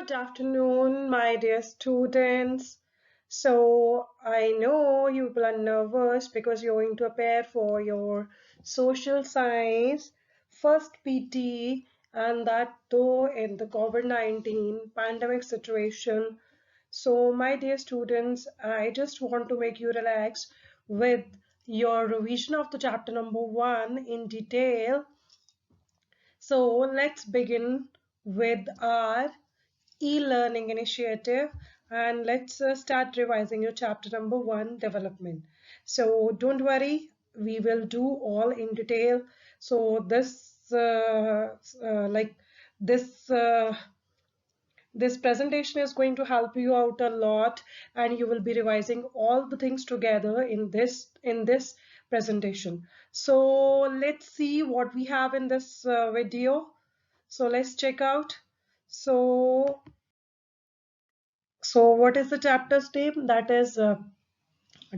Good afternoon, my dear students. So, I know you people are nervous because you're going to prepare for your social science first PT, and that though in the COVID-19 pandemic situation. So, my dear students, I just want to make you relax with your revision of the chapter number 1 in detail. So, let's begin with our e-learning initiative, and let's start revising your chapter number 1, development. So don't worry, we will do all in detail. So like this this presentation is going to help you out a lot, and you will be revising all the things together in this presentation. So let's see what we have in this video. So let's check out. So what is the chapter's name? That is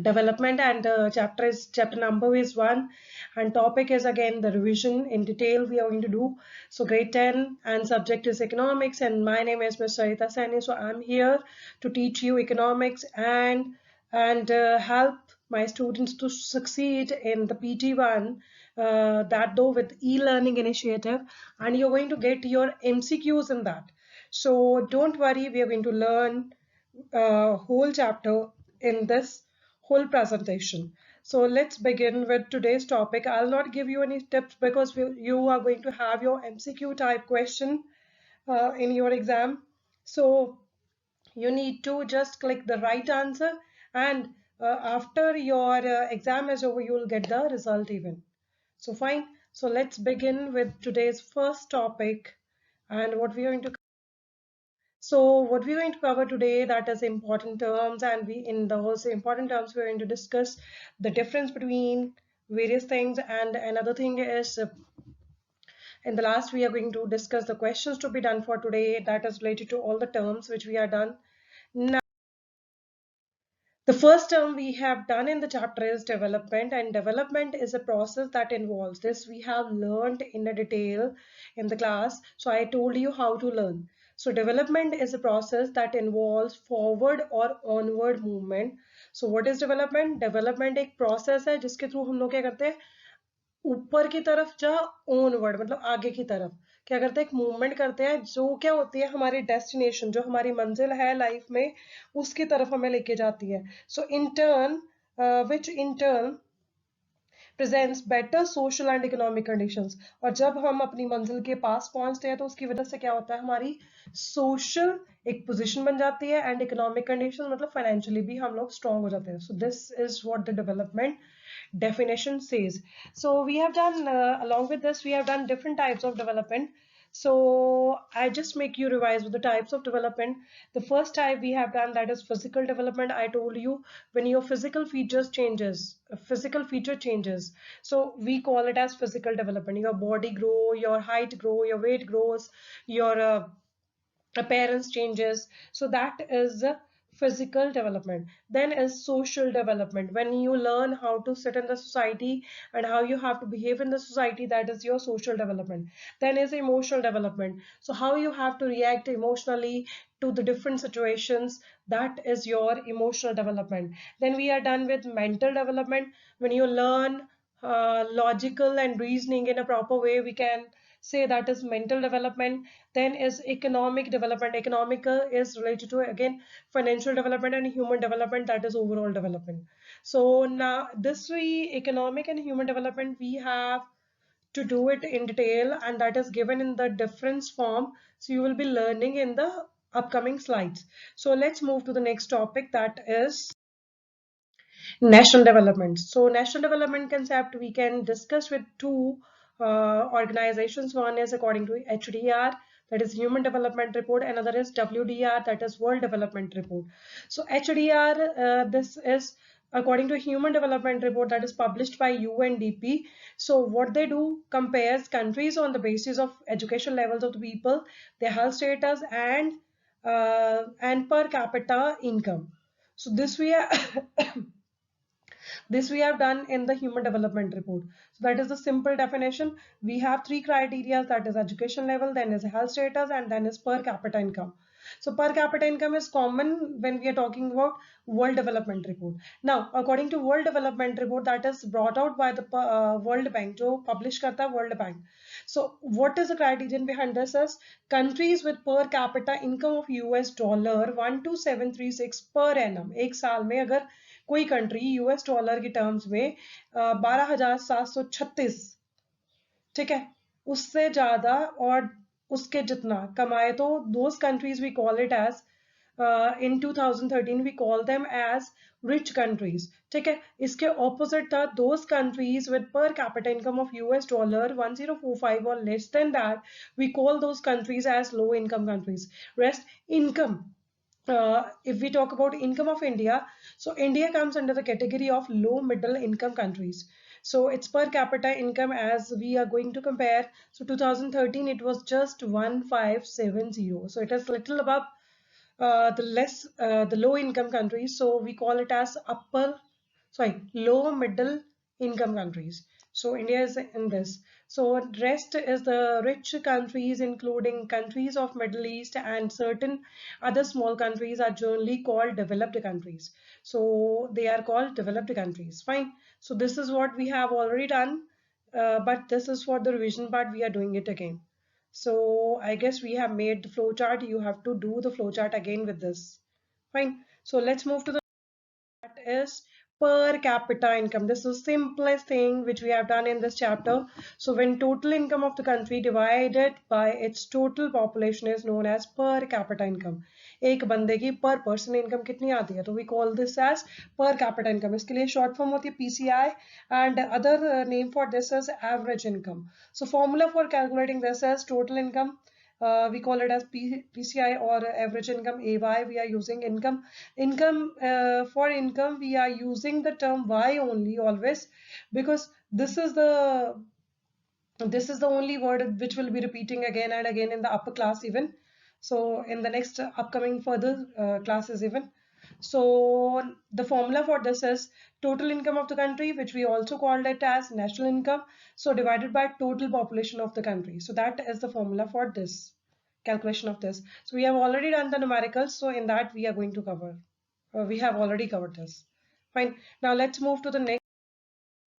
development, and chapter number is 1, and topic is again the revision in detail we are going to do. So grade 10, and subject is economics, and my name is Ms. Sarita Saini. So I'm here to teach you economics and help my students to succeed in the PT1, that though with e-learning initiative, and you're going to get your MCQs in that. So don't worry, we are going to learn whole chapter in this whole presentation. So let's begin with today's topic. I'll not give you any tips because you are going to have your MCQ type question in your exam. So you need to just click the right answer, and after your exam is over, you will get the result even. So fine. So let's begin with today's first topic, and what we are going to. So what we're going to cover today, that is important terms, and we in those important terms we're going to discuss the difference between various things, and another thing is in the last we are going to discuss the questions to be done for today, that is related to all the terms which we are done. Now, the first term we have done in the chapter is development, and development is a process that involves this. We have learned in a detail in the class. So I told you how to learn. So development is a process that involves forward or onward movement. So what is development? Development एक process है जिसके through हम लोग क्या करते हैं, ऊपर की तरफ जा, onward मतलब आगे की तरफ क्या करते हैं, एक मूवमेंट करते हैं जो क्या होती है हमारी डेस्टिनेशन, जो हमारी मंजिल है लाइफ में, उसकी तरफ हमें लेके जाती है. So in turn which in turn presents better social and economic conditions. और जब हम अपनी मंजिल के पास पहुंचते हैं तो उसकी वजह से क्या होता है, हमारी सोशल एक पोजीशन बन जाती है, एंड इकोनॉमिक कंडीशन मतलब फाइनेंशियली भी हम लोग स्ट्रांग हो जाते हैं. So this is what the development definition says. So we have done along with this we have done different types of development. So I just make you revise with the types of development. The first type we have done, that is physical development. I told you when your physical features changes, physical feature changes, so we call it as physical development. Your body grow, your height grow, your weight grows, your appearance changes. So that is physical development. Then is social development, when you learn how to sit in the society and how you have to behave in the society, that is your social development. Then is emotional development, so how you have to react emotionally to the different situations, that is your emotional development. Then we are done with mental development, when you learn logical and reasoning in a proper way, we can say that is mental development. Then is economic development. Economical is related to again financial development, and human development, that is overall development. So now this way economic and human development we have to do it in detail, and that is given in the difference form. So you will be learning in the upcoming slides. So let's move to the next topic, that is national development. So national development concept we can discuss with two organizations. One is according to HDR, that is Human Development Report. Another is WDR, that is World Development Report. So HDR, this is according to Human Development Report that is published by UNDP. So what they do, compares countries on the basis of education levels of the people, their health status, and per capita income. So this we are this we have done in the Human Development Report. So that is the simple definition. We have three criteria, that is education level, then is health status, and then is per capita income. So per capita income is common when we are talking about World Development Report. Now, according to World Development Report that is brought out by the World Bank, जो publish करता है World Bank. So, what is the criterion behind this is countries with per capita income of US dollar 12736 per annum. एक साल में अगर कोई country US dollar के terms में 12,736, ठीक है, उससे ज्यादा और उसके जितना कमाए तो those countries we call it as in 2013 we call them as rich countries. ठीक है, इसके opposite था those countries with per capita income of US dollar 1045 or less than that, we call those countries as low income countries. Rest income, if we talk about income of India, so India comes under the category of low middle income countries. So its per capita income, as we are going to compare, so 2013 it was just 1570. So it is little above the low income countries. So we call it as low middle income countries. So India is in this. So rest is the rich countries, including countries of Middle East, and certain other small countries are generally called developed countries. So they are called developed countries. Fine. So this is what we have already done, but this is for the revision part. We are doing it again. So I guess we have made the flowchart. You have to do the flowchart again with this. Fine. So let's move to the that is per capita income. This is the simplest thing which we have done in this chapter. So when total income of the country divided by its total population is known as per capita income. एक बंदे की per person income कितनी आती है, तो we call this as per capita income. इसके लिए short form होती है PCI, and other name for this is average income. So formula for calculating this is total income, we call it as PCI or average income, AY. We are using income. For income, we are using the term Y only always, because this is the only word which will be repeating again and again in the upper class even. So in the next upcoming further classes even. So the formula for this is total income of the country, which we also called it as national income. So divided by total population of the country. So that is the formula for this calculation of this. So we have already done the numericals. So in that we are going to cover. We have already covered this. Fine. Now let's move to the next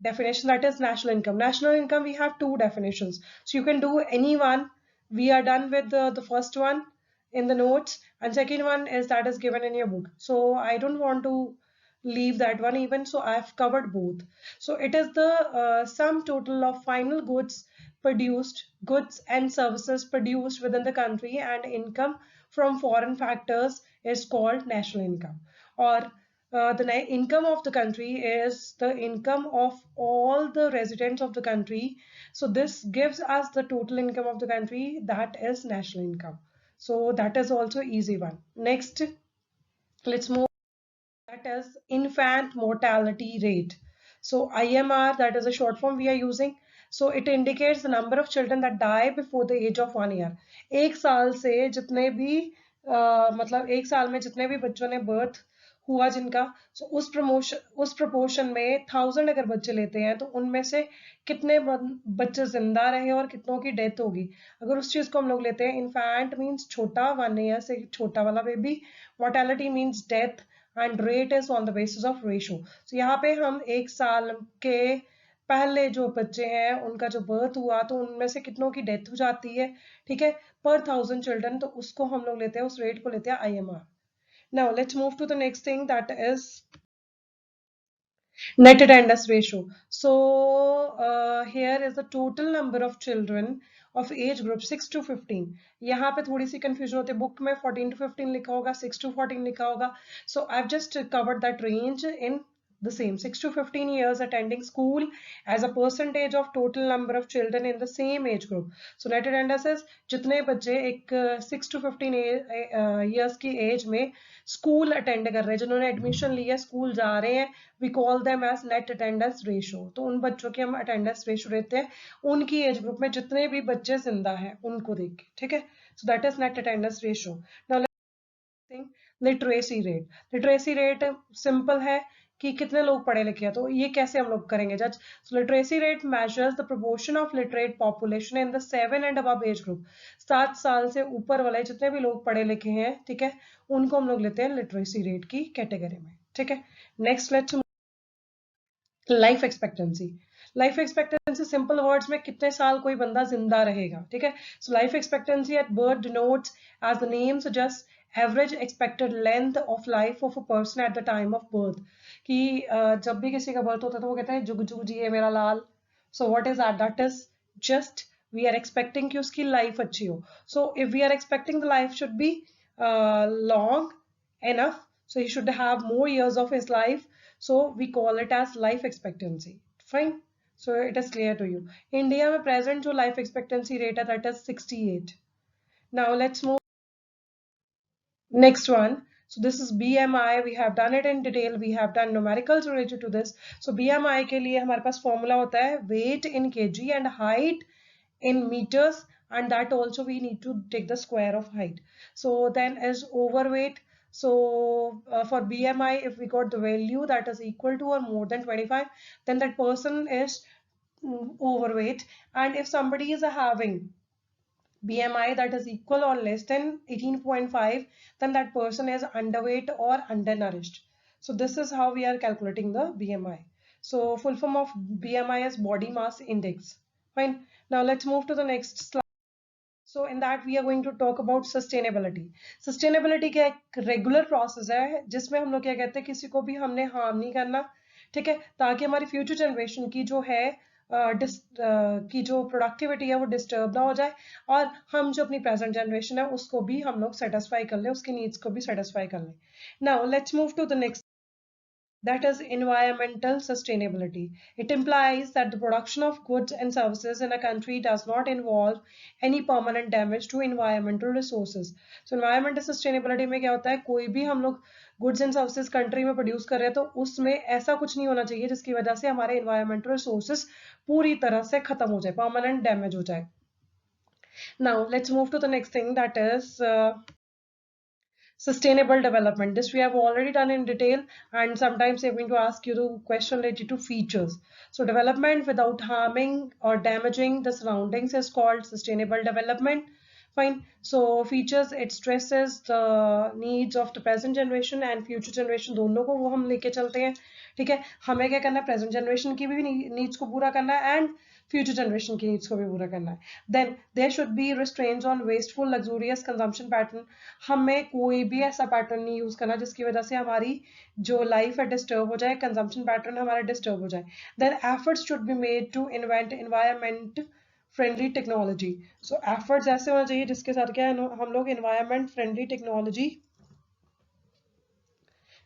definition, that is national income. National income, we have two definitions. So you can do any one. We are done with the first one in the notes, and second one is that is given in your book. So I don't want to leave that one even, so I've covered both. So it is the sum total of final goods and services produced within the country, and income from foreign factors is called national income. Or the income of the country is the income of all the residents of the country. So this gives us the total income of the country, that is national income. So that is also easy one. Next, let's move. That is infant mortality rate. So IMR, that is a short form we are using. So it indicates the number of children that die before the age of 1 year. एक साल से जितने भी मतलब एक साल में जितने भी बच्चों ने बर्थ हुआ जिनका, so उस प्रपोर्शन में 1000 अगर बच्चे लेते हैं तो उनमें से कितने बच्चे जिंदा रहे और कितनों की डेथ होगी, अगर उस चीज को हम लोग लेते हैं. इन्फैंट मीन्स छोटा, 1 year से छोटा वाला baby. Mortality means death, and rate is on the basis of ratio. तो यहाँ पे हम एक साल के पहले जो बच्चे हैं उनका जो बर्थ हुआ तो उनमें से कितनों की डेथ हो जाती है, ठीक है, पर 1000 चिल्ड्रन, तो उसको हम लोग लेते हैं, उस रेट को लेते हैं IMR. Now let's move to the next thing, that is net attendance ratio. So here is the total number of children of age group 6 to 15. यहाँ पे थोड़ी सी confusion होती है, बुक में 14 to 15 लिखा होगा, 6 to 14 लिखा होगा. So I've just covered that range in the same 6 to 15 years attending school as a percentage of total number of children in the same age group. So net attendance is जितने बच्चे एक 6 to 15 years की age में school attend कर रहे हैं, जिन्होंने admission लिया, स्कूल जा रहे हैं, we call them as net attendance ratio. तो उन बच्चों की हम अटेंडेंस रेशो लेते हैं उनकी एज ग्रुप में जितने भी बच्चे जिंदा हैं उनको देख के, ठीक है. So that is net attendance ratio. Now literacy rate. Literacy rate simple है कि कितने लोग पढ़े लिखे हैं, तो ये कैसे हम लोग करेंगे जज? So literacy rate measures the proportion of literate population in the 7 and above age group. 7 साल से ऊपर वाले जितने भी लोग पढ़े लिखे हैं, ठीक है, उनको हम लोग लेते हैं लिटरेसी रेट की कैटेगरी में, ठीक है। Next let's life expectancy. Life expectancy simple words में कितने साल कोई बंदा जिंदा रहेगा, ठीक है। So life expectancy at birth denotes, as the name suggest, average expected length of life of a person at the time of birth. कि जब भी किसी का बर्थ होता है तो वो कहते हैं जुग जुग जिए मेरा लाल। So what is that? That is just we are expecting कि उसकी लाइफ अच्छी हो। So if we are expecting the life should be long enough, so he should have more years of his life, so we call it as life expectancy. Fine, so it is clear to you. India में present जो life expectancy rate है, that is 68. Now let's move next one. So this is BMI. We have done it in detail. We have done numericals related to this. So BMI के लिए हमारे पास formula होता है weight in kg and height in meters, and that also we need to take the square of height. So then is overweight. So for BMI, if we got the value that is equal to or more than 25, then that person is overweight. And if somebody is having BMI that is equal or less than 18.5, then that person is underweight or undernourished. So this is how we are calculating the BMI. So full form of BMI is body mass index. Fine. Now let's move to the next slide. So in that we are going to talk about sustainability. Sustainability क्या एक regular process है जिसमें हम लोग क्या कहते हैं, किसी को भी हमने harm नहीं करना, ठीक है, ताकि हमारी future generation की जो है की जो प्रोडक्टिविटी है वो डिस्टर्ब ना हो जाए, और हम जो अपनी प्रेजेंट जनरेशन है उसको भी हम लोग सेटिस्फाई कर लें, उसकी नीड्स को भी सेटिस्फाई कर लें. Now let's move to the next, that is environmental sustainability. It implies that the production of goods and services in a country does not involve any permanent damage to environmental resources. So environmental sustainability में क्या होता है, कोई भी हम लोग goods and services country में produce कर रहे हैं तो उसमें ऐसा कुछ नहीं होना चाहिए जिसकी वजह से हमारे environmental resources पूरी तरह से खत्म हो जाए, permanent damage हो जाए. Now let's move to the next thing, that is sustainable development. This we have already done in detail, and sometimes they're going to ask you the question related to features. So development without harming or damaging the surroundings is called sustainable development. Fine. So features, it stresses the needs of the present generation and future generation, दोनों को वो हम लेके चलते हैं, ठीक है. हमें क्या करना है, प्रेजेंट जनरेशन की भी नीड्स को पूरा करना है एंड फ्यूचर जनरेशन की नीड्स को भी पूरा करना है. Then there should be restraints on wasteful luxurious consumption pattern. हमें कोई भी ऐसा पैटर्न नहीं यूज करना जिसकी वजह से हमारी जो लाइफ है डिस्टर्ब हो जाए, कंजम्पशन पैटर्न हमारा डिस्टर्ब हो जाए. Then efforts should be made to invent environment friendly technology. So efforts ऐसे होना चाहिए जिसके साथ क्या है, हम लोग एनवायरमेंट फ्रेंडली टेक्नोलॉजी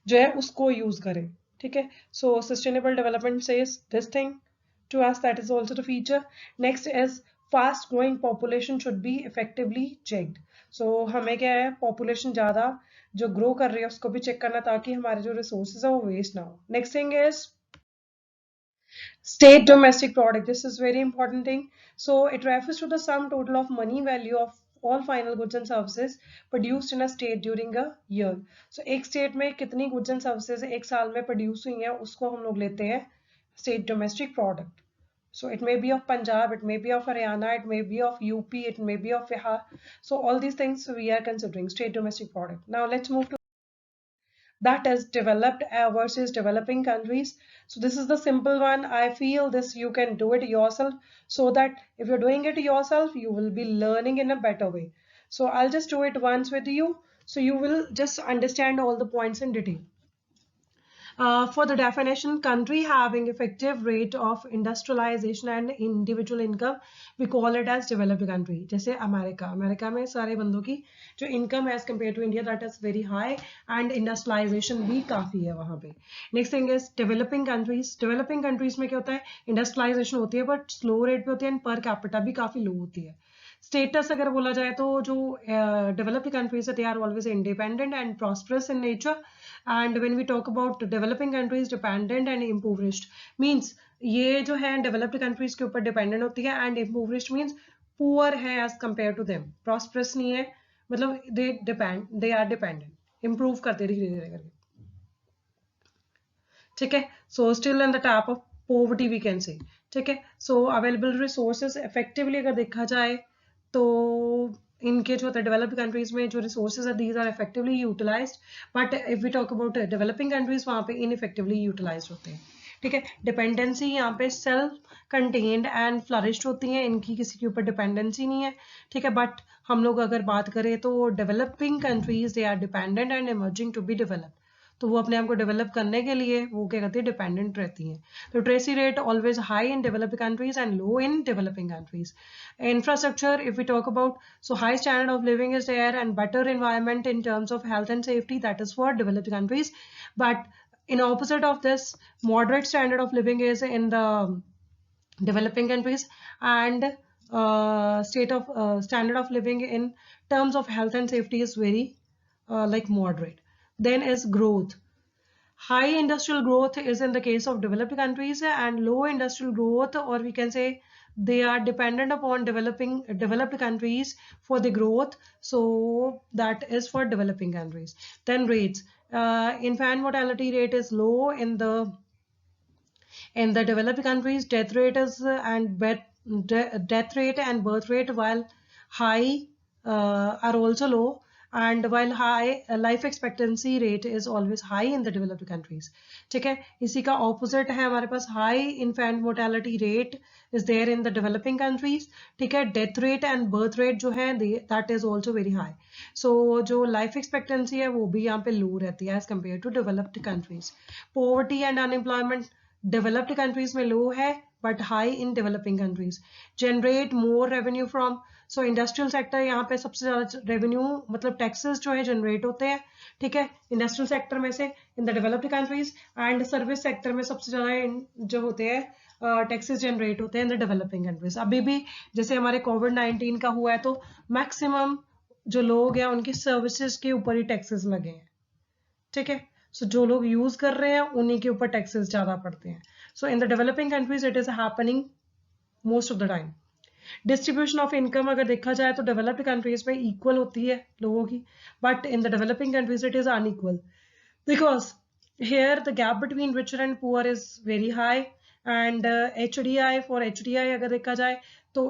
जो है उसको यूज करें, ठीक है. सो sustainable development says this thing to us, that is also the feature. Next is fast growing population should be effectively checked. So हमें क्या है, population ज़्यादा जो grow कर रही है उसको भी check करना ताकि हमारे जो resources है वो waste ना हो. Next thing is state domestic product. This is very important thing. So it refers to the sum total of money value of all final goods and services produced in a state during a year. So एक state में कितनी goods and services एक साल में produce हुई हैं उसको हम लोग लेते हैं state domestic product. So it may be of Punjab, it may be of Haryana, it may be of UP, it may be of Bihar. So all these things we are considering state domestic product. Now let's move to that is developed versus developing countries. So this is the simple one. I feel this you can do it yourself, so that if you're doing it yourself, you will be learning in a better way. So I'll just do it once with you, so you will just understand all the points in detail. For the definition, country having effective rate of industrialization and individual income, we call it as developed country. जैसे America में सारे बंदों की जो income as compared to India, that is very high, and industrialization भी काफी है वहाँ पे. Next thing is developing countries. Developing countries में क्या होता है, industrialization होती है but slow rate पे होती है and per capita भी काफी low होती है. स्टेटस अगर बोला जाए तो जो डेवलप्ड कंट्रीज है, they are always independent and prosperous in nature. And when we talk about developing countries, dependent and impoverished, means ये जो है डेवलप्ड कंट्रीज के ऊपर डिपेंडेंट होती है, एंड इम्पोवरिश्ड मींस पुअर है as compare to them, prosperous नहीं है, मतलब दे आर डिपेंडेंट, इम्प्रूव करते धीरे धीरे करके. ठीक है. So still in the trap of poverty we can say. ठीक है. सो अवेलेबल रिसोर्सेज इफेक्टिवली अगर देखा जाए तो इनके जो होता है डेवलप्ड कंट्रीज में जो रिसोर्सेज है these are effectively utilized, but if we talk about developing countries वहाँ पे इनइफेक्टिवली यूटिलाइज होते हैं. ठीक है. डिपेंडेंसी यहाँ पे सेल्फ कंटेन्ड एंड फ्लरिश्ड होती है, इनकी किसी के ऊपर डिपेंडेंसी नहीं है. ठीक है. बट हम लोग अगर बात करें तो developing countries they are dependent and emerging to be developed. तो वो अपने आप को डेवलप करने के लिए वो क्या करती है, डिपेंडेंट रहती हैं. तो Tracy rate always high in developed countries and low in developing countries. Infrastructure, if we talk about, so high standard of living is there and better environment in terms of health and safety, that is for developed countries. But in opposite of this, moderate standard of living is in the developing countries, and state of standard of living in terms of health and safety is very like moderate. Then is growth. High industrial growth is in the case of developed countries, and low industrial growth, or we can say they are dependent upon developed countries for the growth. So that is for developing countries. Then rates. Infant mortality rate is low in the developed countries. Death rate is death rate and birth rate, while high, are also low, and while high life expectancy rate is always high in the developed countries. ठीक है. इसी का opposite है हमारे पास, high infant mortality rate is there in the developing countries. ठीक है. Death rate and birth rate जो है that is also very high. So जो life expectancy है वो भी यहाँ पे low रहती है as compared to developed countries. Poverty and unemployment developed countries में low है but high in developing countries. Generate more revenue from, so industrial sector यहाँ पे सबसे ज़्यादा revenue मतलब taxes जो है generate होते हैं. ठीक है. industrial sector में से in the developed countries, and service sector में सबसे ज़्यादा जो होते हैं taxes generate होते हैं in the developing countries. अभी भी जैसे हमारे COVID-19 का हुआ है तो maximum जो लोग हैं उनकी सर्विसेज के ऊपर ही टैक्सेस लगे हैं. ठीक है. सो जो लोग यूज कर रहे हैं उन्हीं के ऊपर टैक्सेस ज्यादा पड़ते हैं. So in the developing countries it is happening most of the time. Distribution of income अगर देखा जाए तो डेवलप्ड कंट्रीज में इक्वल होती है लोगों की, but in the developing countries it is unequal, because here the gap between richer and poor is very high. and HDI, for HDI अगर देखा जाए तो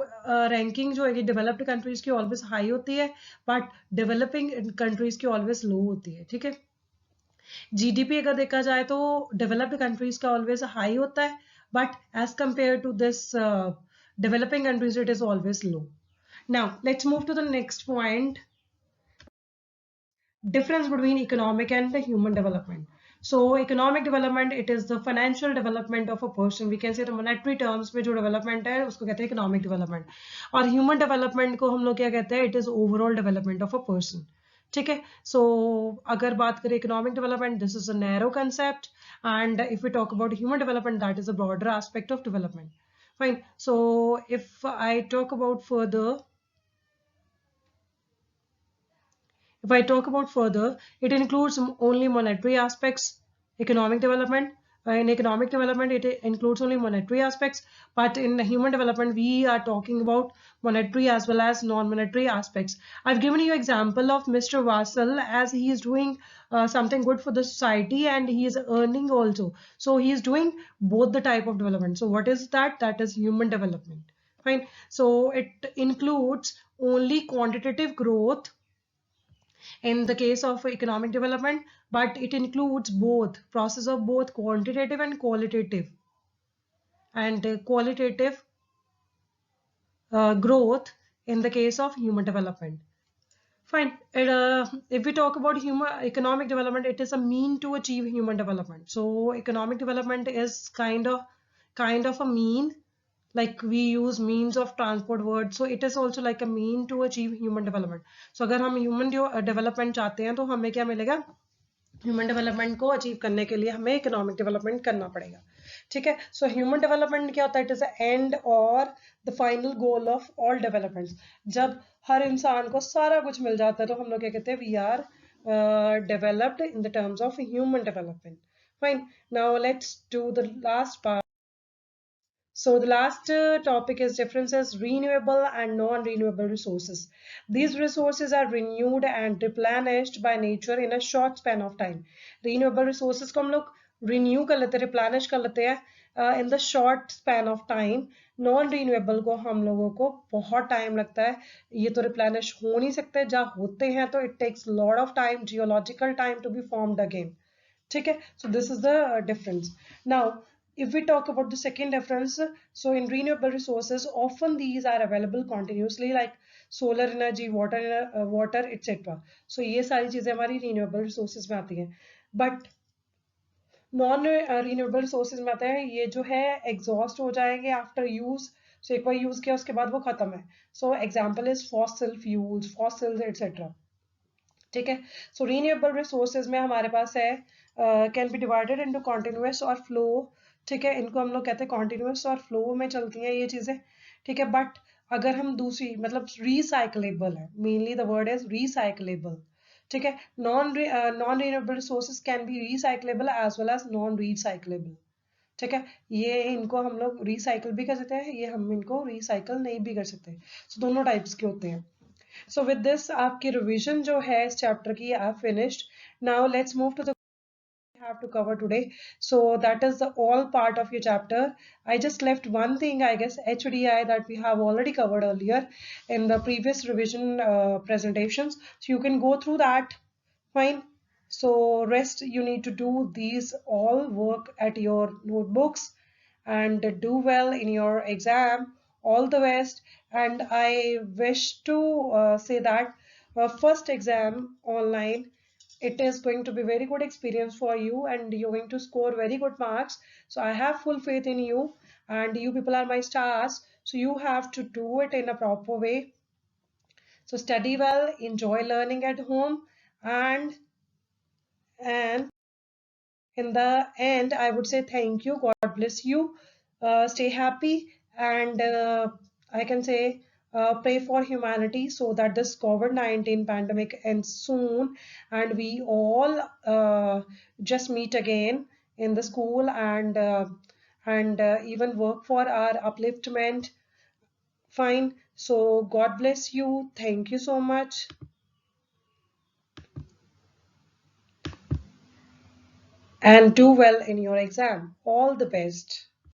रैंकिंग जो है डेवलप्ड कंट्रीज की ऑलवेज हाई होती है, बट डेवलपिंग कंट्रीज की ऑलवेज लो होती है. ठीक है. जीडीपी अगर देखा जाए तो डेवलप्ड कंट्रीज का ऑलवेज हाई होता है, but as compare to this developing countries it is always low. Now let's move to the next point, difference between economic and the human development. So economic development, it is the financial development of a person. We can say the monetary terms में जो development है उसको कहते हैं economic development, और human development को हम लोग क्या कहते हैं, it is overall development of a person. ठीक है. So अगर बात करें economic development, this is a narrow concept, and if we talk about human development, that is a broader aspect of development. Fine. So if I talk about further, if I talk about further, it includes only monetary aspects, economic development. In economic development, it includes only monetary aspects, but in human development, we are talking about monetary as well as non-monetary aspects. I've given you example of Mr. Vassal, as he is doing something good for the society and he is earning also. So he is doing both the type of development. So what is that? That is human development. Fine. So it includes only quantitative growth in the case of economic development, but it includes both process of both quantitative and qualitative, and qualitative growth in the case of human development. Fine. If we talk about economic development, it is a mean to achieve human development. So economic development is kind of a mean, like we use means of transport word, so it is also like a mean to achieve human development. So अगर हम human development चाहते हैं तो हमें क्या मिलेगा, human development को achieve करने के लिए हमें इकोनॉमिक डेवलपमेंट करना पड़ेगा. ठीक है. सो ह्यूमन डेवलपमेंट क्या होता है, इट इज एंड और the final goal of all developments. जब हर इंसान को सारा कुछ मिल जाता है तो हम लोग क्या कहते हैं, we are developed in the terms of human development. Fine. Now let's do the last part. So the last topic is differences renewable and non-renewable resources. These resources are renewed and replenished by nature in a short span of time. Renewable resources को हम लोग renew कर लेते, replenish कर लेते हैं in the short span of time. Non renewable को हम लोगों को बहुत टाइम लगता है, ये तो रिप्लेनिश हो नहीं सकते, जहाँ होते हैं तो it takes lot of time, geological time to be formed again. ठीक है, so this is the difference. Now if we talk about the second difference, so in renewable resources often these are available continuously like solar energy, water etc. so ये सारी चीजें हमारी renewable resources में आती हैं, but non renewable resources में आता है ये जो है एग्जॉस्ट हो जाएंगे आफ्टर यूज। सो एक बार यूज किया उसके बाद वो खत्म है। So example is fossil fuels, fossils etcetera. ठीक है, सो रीन्यूएबल रिसोर्सेज में हमारे पास है can be divided into continuous और फ्लो। ठीक है, इनको हम लोग कहते हैं कॉन्टिन्यूअस और फ्लो में चलती हैं ये चीजें। ठीक है, बट अगर हम दूसरी मतलब रिसाइकलेबल है, mainly the word is recyclable. ठीक है, non renewable resources can be recyclable as well as non recyclable. ठीक है, ये इनको हम लोग रिसाइकल भी कर सकते हैं, ये हम इनको रिसाइकल नहीं भी कर सकते। so, दोनों टाइप्स के होते हैं। So with this आपकी रिवीजन जो है इस चैप्टर की आप finished. Now let's move to the have to cover today. So that is the all part of your chapter. I just left one thing, I guess HDI, that we have already covered earlier in the previous revision presentations. So you can go through that. Fine. So rest you need to do these all work at your notebooks and do well in your exam. All the best. And I wish to say that first exam online, it is going to be very good experience for you and you're going to score very good marks. So I have full faith in you and you people are my stars. So you have to do it in a proper way. So study well, enjoy learning at home, and in the end, I would say thank you. God bless you. Stay happy, and I can say pray for humanity so that this COVID-19 pandemic ends soon, and we all just meet again in the school and even work for our upliftment. Fine. So God bless you. Thank you so much. And do well in your exam. All the best.